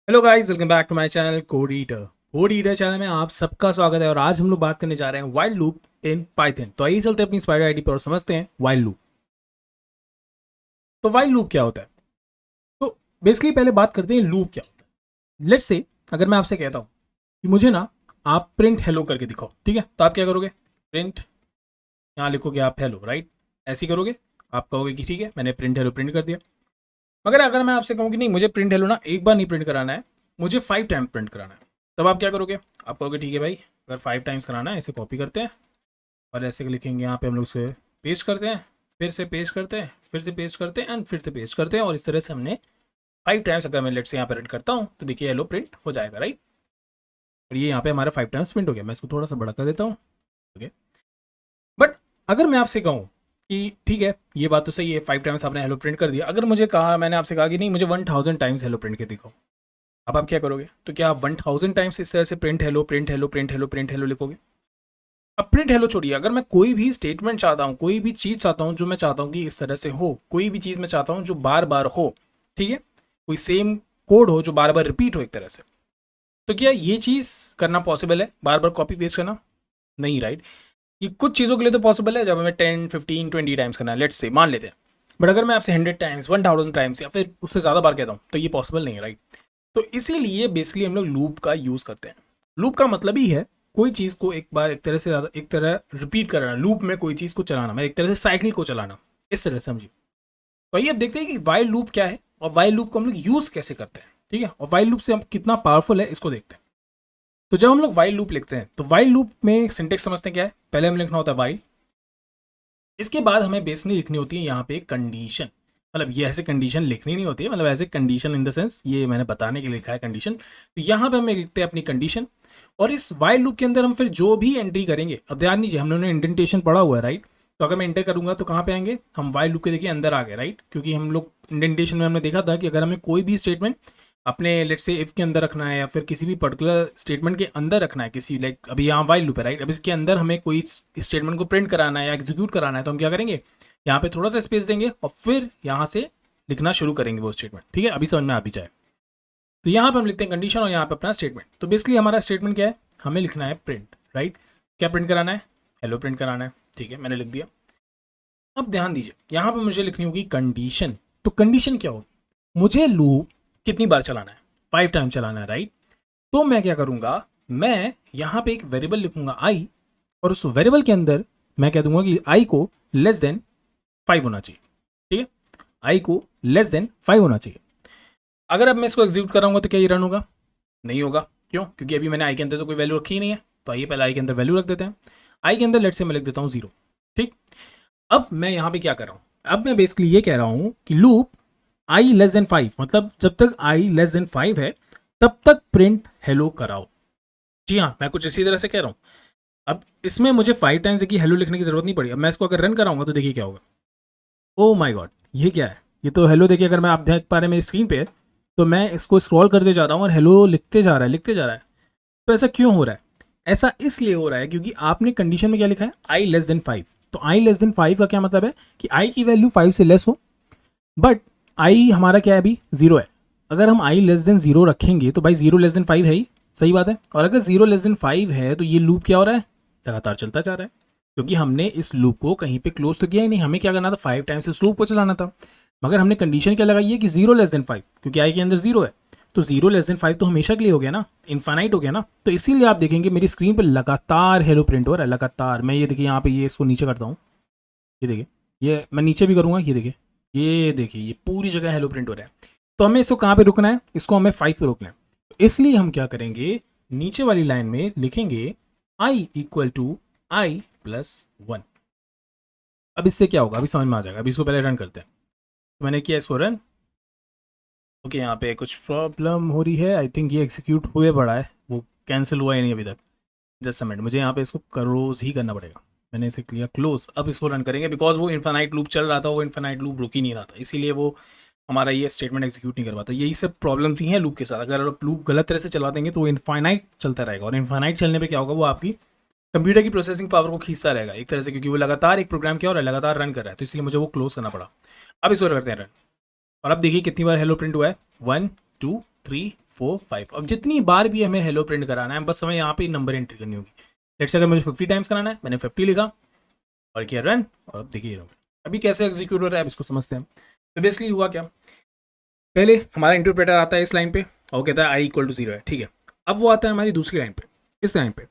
Hello guys, welcome back to my channel code eater. Code eater channel में आप सबका स्वागत है और आज हम लोग बात करने जा रहे हैं वाइल लूप इन पाइथन। तो आइए चलते हैं अपनी स्पाइडर आईडी पर और समझते हैं वाइल लूप। तो वाइल लूप क्या होता है? तो बेसिकली पहले बात करते हैं लूप क्या होता है। लेट्स से अगर मैं आपसे कहता हूँ कि मुझे ना आप प्रिंट हेलो करके दिखाओ, ठीक है? तो आप क्या करोगे? प्रिंट, यहाँ लिखोगे आप हेलो, राइट? ऐसे ही करोगे। आप कहोगे कि ठीक है, मैंने प्रिंट हेलो प्रिंट कर दिया। मगर अगर मैं आपसे कहूँ कि नहीं, मुझे प्रिंट हेलो ना एक बार नहीं प्रिंट कराना है, मुझे 5 टाइम प्रिंट कराना है, तब आप क्या करोगे? आप कहोगे ठीक है भाई, अगर 5 टाइम्स कराना है, ऐसे कॉपी करते हैं और ऐसे लिखेंगे यहाँ पे, हम लोग उसे पेस्ट करते हैं, फिर से पेस्ट करते हैं, फिर से पेस्ट करते हैं एंड फिर से पेस्ट करते हैं, और इस तरह से हमने 5 टाइम्स, अगर मैं लेट से यहाँ पे प्रिंट करता हूँ तो देखिए हेलो प्रिंट हो जाएगा, राइट? और ये यहाँ पे हमारा 5 टाइम्स प्रिंट हो गया। मैं इसको थोड़ा सा बड़ा कर देता हूँ। ओके, बट अगर मैं आपसे कहूँ कि ठीक है, ये बात तो सही है, 5 टाइम्स आपने हेलो प्रिंट कर दिया, अगर मुझे कहा, मैंने आपसे कहा कि नहीं, मुझे 1000 टाइम्स हेलो प्रिंट के दिखाओ, अब आप क्या करोगे? तो क्या आप 1000 टाइम्स इस तरह से print hello print hello print hello print hello लिखोगे? अब प्रिंट हेलो छोड़िए, अगर मैं कोई भी स्टेटमेंट चाहता हूँ, कोई भी चीज़ चाहता हूँ जो मैं चाहता हूँ कि इस तरह से हो, कोई भी चीज़ मैं चाहता हूँ जो बार बार हो, ठीक है, कोई सेम कोड हो जो बार बार रिपीट हो एक तरह से, तो क्या ये चीज़ करना पॉसिबल है? बार बार कॉपी पेस्ट करना नहीं, राइट? ये कुछ चीज़ों के लिए तो पॉसिबल है जब हमें 10 15 20 टाइम्स करना है, लेट्स से मान लेते हैं। बट अगर मैं आपसे 100 टाइम्स 1000 टाइम्स या फिर उससे ज़्यादा बार कहता हूँ तो ये पॉसिबल नहीं है, राइट? तो इसीलिए बेसिकली हम लोग लूप का यूज़ करते हैं। लूप का मतलब ही है कोई चीज़ को एक बार एक तरह से ज़्यादा एक तरह रिपीट कराना, लूप में कोई चीज़ को चलाना, मैं एक तरह से साइकिल को चलाना, इस तरह से समझिए। तो आइए अब देखते हैं कि वाइल लूप क्या है और वाइल लूप को हम लोग यूज़ कैसे करते हैं, ठीक है? और वाइल लूप से हम कितना पावरफुल है इसको देखते हैं। तो जब हम लोग वाइल लूप लिखते हैं तो वाइल लूप में सिंटेक्स समझते हैं क्या है। पहले हमें लिखना होता है वाइल, इसके बाद हमें बेसिकली लिखनी होती है यहाँ पे कंडीशन। मतलब ये ऐसे कंडीशन लिखनी नहीं होती है, मतलब ऐसे कंडीशन इन द सेंस, ये मैंने बताने के लिए लिखा है कंडीशन। तो यहाँ पे हमें लिखते हैं अपनी कंडीशन, और इस वाइल लूप के अंदर हम फिर जो भी एंट्री करेंगे, अब ध्यान दीजिए हम लोगों ने इंडेंटेशन पढ़ा हुआ है, राइट? तो अगर मैं इंटर करूंगा तो कहाँ पे आएंगे हम? वाइल लूप के देखिए अंदर आ गए, राइट? क्योंकि हम लोग इंडेंटेशन में हमने देखा था कि अगर हमें कोई भी स्टेटमेंट अपने लेट से इफ के अंदर रखना है या फिर किसी भी पर्टिकुलर स्टेटमेंट के अंदर रखना है, किसी लाइक अभी यहाँ वाइल लूप है, राइट? अब इसके अंदर हमें कोई स्टेटमेंट को प्रिंट कराना है या एग्जीक्यूट कराना है, तो हम क्या करेंगे? यहाँ पे थोड़ा सा स्पेस देंगे और फिर यहाँ से लिखना शुरू करेंगे वो स्टेटमेंट, ठीक है? अभी समझ में आ भी जाए। तो यहाँ पे हम लिखते हैं कंडीशन और यहाँ पे अपना स्टेटमेंट। तो बेसिकली हमारा स्टेटमेंट क्या है? हमें लिखना है प्रिंट, राइट? क्या प्रिंट कराना है? हेलो प्रिंट कराना है, ठीक है, मैंने लिख दिया। अब ध्यान दीजिए, यहाँ पे मुझे लिखनी होगी कंडीशन। तो कंडीशन क्या होगी? मुझे लूप कितनी बार चलाना है? 5 टाइम चलाना है, राइट? तो मैं क्या करूंगा, मैं यहाँ पे एक वेरिएबल लिखूंगा आई, और उस वेरिएबल के अंदर मैं कह दूंगा कि आई को लेस देन 5 होना चाहिए, ठीक है? आई को लेस देन 5 होना चाहिए। अगर अब मैं इसको एग्जीक्यूट कराऊंगा तो क्या ये रन होगा? नहीं होगा। क्यों? क्योंकि अभी मैंने आई के अंदर तो कोई वैल्यू रखी ही नहीं है। तो आइए पहले आई के अंदर वैल्यू रख देते हैं। आई के अंदर लेट से मैं लिख देता हूँ 0, ठीक? अब मैं यहाँ पे क्या कर रहा हूँ? अब मैं बेसिकली ये कह रहा हूँ कि लूप आई लेस देन 5, मतलब जब तक आई लेस देन 5 है तब तक प्रिंट हेलो कराओ। जी हाँ, मैं कुछ इसी तरह से कह रहा हूँ। अब इसमें मुझे 5 टाइम्स देखिए हेलो लिखने की जरूरत नहीं पड़ी। अब मैं इसको अगर रन कराऊंगा तो देखिए क्या होगा। ओ माय गॉड, ये क्या है? ये तो हेलो देखिए, अगर मैं आप देख पा रहे हैं मेरी स्क्रीन पे, तो मैं इसको स्क्रॉल करते जा रहा हूँ और हेलो लिखते जा रहा है, लिखते जा रहा है। तो ऐसा क्यों हो रहा है? ऐसा इसलिए हो रहा है क्योंकि आपने कंडीशन में क्या लिखा है? आई लेस देन 5। तो आई लेस देन 5 का क्या मतलब है? कि आई की वैल्यू 5 से लेस हो, बट आई हमारा क्या है? अभी 0 है। अगर हम आई लेस देन 0 रखेंगे तो भाई 0 लेस देन 5 है ही, सही बात है। और अगर 0 लेस देन 5 है तो ये लूप क्या हो रहा है? लगातार चलता जा रहा है, क्योंकि हमने इस लूप को कहीं पे क्लोज तो किया ही नहीं। हमें क्या करना था? 5 टाइम्स इस लूप को चलाना था। मगर हमने कंडीशन क्या लगाई है कि 0 लेस देन 5, क्योंकि आई के अंदर 0 है। तो 0 लेस देन 5 तो हमेशा के लिए हो गया ना, इनफाइनाइट हो गया ना। तो इसीलिए आप देखेंगे मेरी स्क्रीन पर लगातार हेलो प्रिंट हो रहा है, लगातार। मैं ये देखिए यहाँ पे, ये इसको नीचे करता हूँ, ये देखिए, ये मैं नीचे भी करूँगा, ये देखिए ये पूरी जगह हेलो प्रिंट हो रहा है। तो हमें इसको कहाँ पे रुकना है? इसको हमें 5 पे रोकना है। तो इसलिए हम क्या करेंगे, नीचे वाली लाइन में लिखेंगे I equal to I plus 1। अब इससे क्या होगा अभी समझ में आ जाएगा। अभी इसको पहले रन करते हैं। तो मैंने किया इसको रन। ओके, यहाँ पे कुछ प्रॉब्लम हो रही है, आई थिंक ये एग्जीक्यूट हुए पड़ा है, वो कैंसिल हुआ ही नहीं अभी तक। जस्ट अ मिनट, मुझे यहाँ पे इसको क्लोज ही करना पड़ेगा। मैंने इसे किया क्लोज। अब इसको रन करेंगे, बिकॉज वो इन्फानाइट लूप चल रहा था, वो इन्फानाइट लूप रुक ही नहीं रहा था, इसीलिए वो हमारा ये स्टेटमेंट एग्जीक्यूट नहीं कर पाता। यही सब प्रॉब्लम्स ही हैं लूप के साथ। अगर आप लूप गलत तरह से चला देंगे तो वो इन्फानाइट चलता रहेगा, और इन्फानाइट चलने पे क्या होगा? वो आपकी कंप्यूटर की प्रोसेसिंग पावर को खींचता रहेगा एक तरह से, क्योंकि वो लगातार एक प्रोग्राम क्या हो रहा है? लगातार रन कर रहा है। तो इसलिए मुझे वो क्लोज करना पड़ा। अब इसको करते हैं रन, और अब देखिए कितनी बार हेलो प्रिंट हुआ है? 1 2 3 4 5। अब जितनी बार भी हमें हेलो प्रिंट कराना है बस हमें यहाँ पे नंबर एंट्री करनी होगी। लेट्स से अगर मुझे 50 टाइम्स कराना है, मैंने 50 लिखा और किया रन, और अब देखिए अभी कैसे एग्जीक्यूट हो रहा है, अब इसको समझते हैं। तो बेसिकली हुआ क्या, पहले हमारा इंटरप्रेटर आता है इस लाइन पे और कहता है आई इक्वल टू 0 है, ठीक है। अब वो आता है हमारी दूसरी लाइन पे, इस लाइन पे।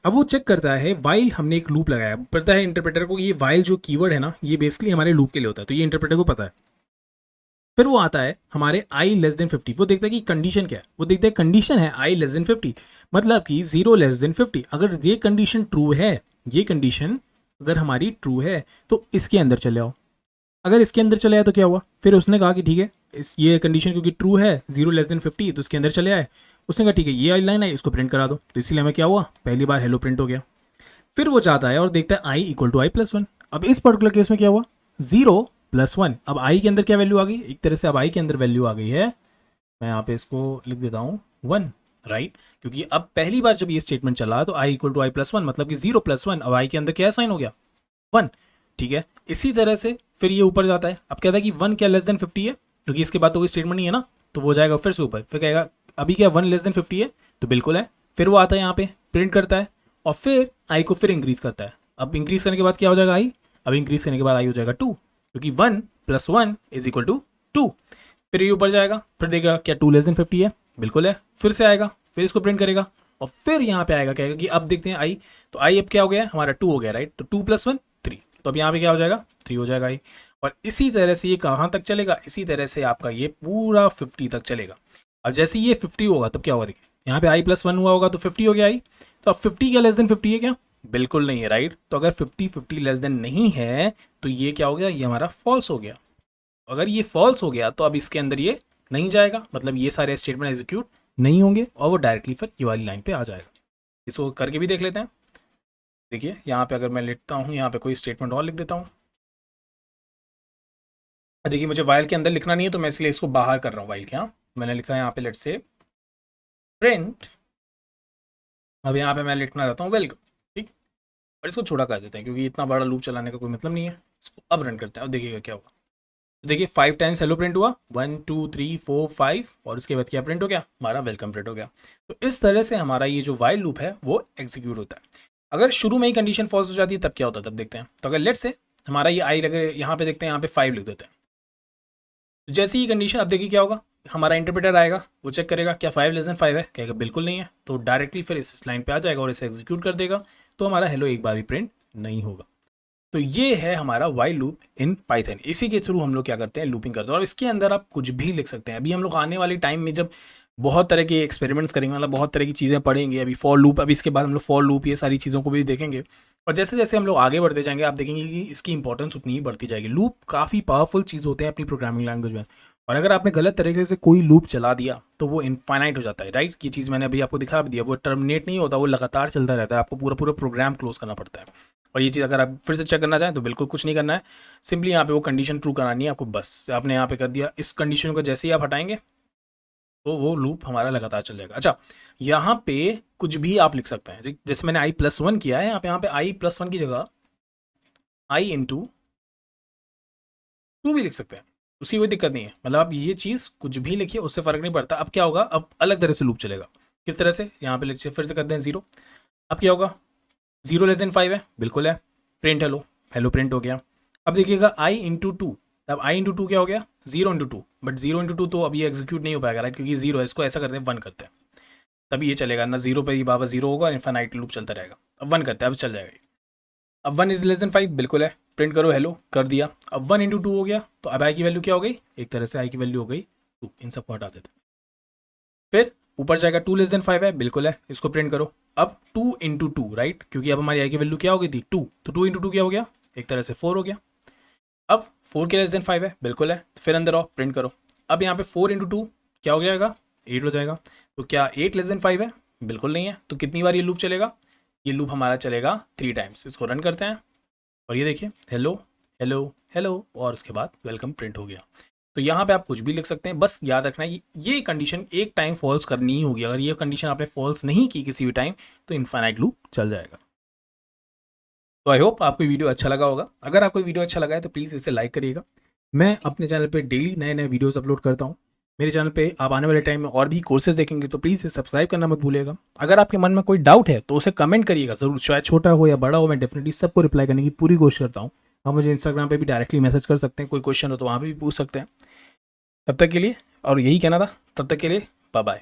अब वो चेक करता है वाइल हमने एक लूप लगाया, पता है इंटरप्रेटर को ये वाइल जो कीवर्ड है ना ये बेसिकली हमारे लूप के लिए होता है, तो ये इंटरप्रेटर को पता है। फिर वो आता है हमारे आई लेस देन 50, वो देखता है कि कंडीशन क्या है, वो देखता है कंडीशन है आई लेस देन 50, मतलब कि 0 लेस देन 50। अगर ये कंडीशन ट्रू है, ये कंडीशन अगर हमारी ट्रू है तो इसके अंदर चले आओ। अगर इसके अंदर चले आए तो क्या हुआ, फिर उसने कहा कि ठीक है इस ये कंडीशन क्योंकि ट्रू है 0 लेस देन 50 तो इसके अंदर चले आए। उसने कहा ठीक है ये लाइन है इसको प्रिंट करा दो, तो इसीलिए हमें क्या हुआ, पहली बार हेलो प्रिंट हो गया। फिर वो जाता है और देखता है I equal to I plus 1। अब इस पर्टिकुलर केस में क्या हुआ, 0 प्लस 1। अब आई के अंदर क्या वैल्यू आ गई, एक तरह से अब आई के अंदर वैल्यू आ गई है, मैं यहाँ पे इसको लिख देता हूँ 1, राइट। क्योंकि अब पहली बार जब ये स्टेटमेंट चला तो I equal to I plus 1 मतलब कि 0 प्लस 1, अब आई के अंदर क्या साइन हो गया 1, ठीक है। इसी तरह से फिर ये ऊपर जाता है, अब कहता है कि 1 क्या लेस देन 50 है, क्योंकि इसके बाद तो कोई स्टेटमेंट नहीं है ना, तो वो जाएगा फिर से ऊपर, फिर कहेगा अभी क्या 1 लेस देन 50 है, तो बिल्कुल है। फिर वो आता है यहाँ पे प्रिंट करता है और फिर आई को फिर इंक्रीज करता है। अब इंक्रीज करने के बाद क्या हो जाएगा आई, अब इंक्रीज करने के बाद आई हो जाएगा 2, क्योंकि 1 प्लस 1 इज इक्वल टू 2। फिर ये ऊपर जाएगा, फिर देखेगा क्या 2 लेस देन 50 है, बिल्कुल है। फिर से आएगा, फिर इसको प्रिंट करेगा और फिर यहाँ पे आएगा कहेगा कि अब देखते हैं आई, तो आई अब क्या हो गया हमारा 2 हो गया, राइट। तो 2 प्लस 1 3, तो अब यहाँ पे क्या हो जाएगा 3 हो जाएगा आई। और इसी तरह से ये कहाँ तक चलेगा, इसी तरह से आपका ये पूरा 50 तक चलेगा। अब जैसे ये 50 होगा तब क्या होगा, देखिए यहाँ पे आई प्लस 1 हुआ होगा तो 50 हो गया आई। तो अब 50 क्या लेस देन 50 है क्या, बिल्कुल नहीं है, राइट। तो अगर 50 लेस देन नहीं है तो ये क्या हो गया, ये हमारा फॉल्स हो गया। अगर ये फॉल्स हो गया तो अब इसके अंदर ये नहीं जाएगा, मतलब ये सारे स्टेटमेंट एग्जीक्यूट नहीं होंगे और वो डायरेक्टली फिर ये वाली लाइन पे आ जाएगा। इसको करके भी देख लेते हैं। देखिए यहाँ पे अगर मैं लिखता हूँ, यहाँ पे कोई स्टेटमेंट और लिख देता हूँ। देखिए मुझे वाइल के अंदर लिखना नहीं है तो मैं इसलिए इसको बाहर कर रहा हूँ वाइल के। यहाँ मैंने लिखा है यहाँ पे लेट्स से प्रिंट, अब यहाँ पे मैं लिखना चाहता हूँ वेलकम, ठीक। और इसको छोटा कर देते हैं क्योंकि इतना बड़ा लूप चलाने का कोई मतलब नहीं है। इसको अब रन करते हैं, अब देखिएगा क्या होगा। तो देखिए 5 टाइम्स हेलो प्रिंट हुआ, 1 2 3 4 5, और उसके बाद क्या प्रिंट हो गया, हमारा वेलकम प्रिंट हो गया। तो इस तरह से हमारा ये जो वाइल लूप है वो एग्जीक्यूट होता है। अगर शुरू में ही कंडीशन फॉल्स हो जाती है तब क्या होता है, तब देखते हैं। तो अगर लेट से हमारा ये आई लगे, यहाँ पे देखते हैं यहाँ पे 5 लिख देते हैं। तो जैसी ही कंडीशन, अब देखिए क्या होगा, हमारा इंटरप्रेटर आएगा, वो चेक करेगा क्या 5 लेस देन 5 है, कहेगा बिल्कुल नहीं है, तो डायरेक्टली फिर इस लाइन पे आ जाएगा और इसे एग्जीक्यूट कर देगा, तो हमारा हेलो एक बार भी प्रिंट नहीं होगा। तो ये है हमारा वाइल लूप इन पाइथन। इसी के थ्रू हम लोग क्या करते हैं, लूपिंग करते हैं, और इसके अंदर आप कुछ भी लिख सकते हैं। अभी हम लोग आने वाले टाइम में जब बहुत तरह के एक्सपेरिमेंट्स करेंगे, मतलब बहुत तरह की चीज़ें पढ़ेंगे, अभी फॉर लूप, अभी इसके बाद हम लोग फॉर लूप ये सारी चीज़ों को भी देखेंगे। और जैसे जैसे हम लोग आगे बढ़ते जाएंगे आप देखेंगे कि इसकी इंपॉर्टेंस उतनी ही बढ़ती जाएगी। लूप काफ़ी पावरफुल चीज़ होते हैं अपनी प्रोग्रामिंग लैंग्वेज में, और अगर आपने गलत तरीके से कोई लूप चला दिया तो वो इनफाइनाइट हो जाता है, राइट। की चीज़ मैंने अभी आपको दिखा भी दिया, वो टर्मिनेट नहीं होता, वो लगातार चलता रहता है, आपको पूरा पूरा प्रोग्राम क्लोज करना पड़ता है। और ये चीज़ अगर आप फिर से चेक करना चाहें तो बिल्कुल कुछ नहीं करना है, सिंपली यहाँ पे वो कंडीशन ट्रू करानी है आपको, बस आपने यहाँ पे कर दिया। इस कंडीशन को जैसे ही आप हटाएंगे तो वो लूप हमारा लगातार चल जाएगा। अच्छा, यहाँ पे कुछ भी आप लिख सकते हैं, जैसे मैंने आई प्लस 1 किया है, यहाँ पे आई प्लस 1 की जगह आई इंटू 2 भी लिख सकते हैं, उसकी कोई दिक्कत नहीं है। मतलब आप ये चीज़ कुछ भी लिखिए, उससे फ़र्क नहीं पड़ता। अब क्या होगा, अब अलग तरह से लूप चलेगा। किस तरह से, यहाँ पे लिखिए, फिर से करते हैं 0। अब क्या होगा, 0 लेस देन 5 है, बिल्कुल है, प्रिंट हेलो, हेलो प्रिंट हो गया। अब देखिएगा आई इंटू 2, अब आई इंटू 2 क्या हो गया, 0 इंटू 2, बट 0 इंटू 2 तो अब ये एग्जीक्यूट नहीं हो पाएगा, राइट, क्योंकि 0 है। इसको ऐसा करते हैं 1 करते हैं, तभी ये चलेगा ना। 0 पे ये बाबा 0 होगा, इनफाइनाइट लूप चलता रहेगा। अब 1 करते हैं, अब चल जाएगा। अब 1 इज लेस देन 5, बिल्कुल है, प्रिंट करो हेलो, कर दिया। अब 1 इंटू 2 हो गया, तो अब आई की वैल्यू क्या हो गई, एक तरह से आई की वैल्यू हो गई 2। इन सबको हटा देते हैं। फिर ऊपर जाएगा 2 लेस देन 5 है, बिल्कुल है, इसको प्रिंट करो। अब 2 इंटू 2, राइट, क्योंकि अब हमारी आई की वैल्यू क्या हो गई थी 2, तो 2 इंटू 2 क्या हो गया, एक तरह से 4 हो गया। अब 4 के लेस देन 5 है, बिल्कुल है, फिर अंदर आओ, प्रिंट करो। अब यहाँ पे 4 इंटू 2 क्या हो जाएगा, 8 हो जाएगा। तो क्या 8 लेस देन 5 है, बिल्कुल नहीं है। तो कितनी बार ये लूप चलेगा, ये लूप हमारा चलेगा 3 टाइम्स। इसको रन करते हैं और ये देखिए हेलो हेलो हेलो, और उसके बाद वेलकम प्रिंट हो गया। तो यहाँ पे आप कुछ भी लिख सकते हैं, बस याद रखना है ये कंडीशन एक टाइम फॉल्स करनी ही होगी। अगर ये कंडीशन आपने फॉल्स नहीं की किसी भी टाइम तो इनफाइनाइट लूप चल जाएगा। तो आई होप आपको वीडियो अच्छा लगा होगा। अगर आपको वीडियो अच्छा लगा है तो प्लीज़ इसे लाइक करिएगा। मैं अपने चैनल पे डेली नए नए वीडियोस अपलोड करता हूँ। मेरे चैनल पे आप आने वाले टाइम में और भी कोर्सेज देखेंगे, तो प्लीज़ सब्सक्राइब करना मत भूलिएगा। अगर आपके मन में कोई डाउट है तो उसे कमेंट करिएगा ज़रूर, चाहे छोटा हो या बड़ा हो, मैं डेफिनेटली सबको रिप्लाई करने की पूरी कोशिश करता हूँ। आप मुझे इंस्टाग्राम पे भी डायरेक्टली मैसेज कर सकते हैं, कोई क्वेश्चन हो तो वहाँ पे भी पूछ सकते हैं। तब तक के लिए, और यही कहना था, तब तक के लिए बाय बाय।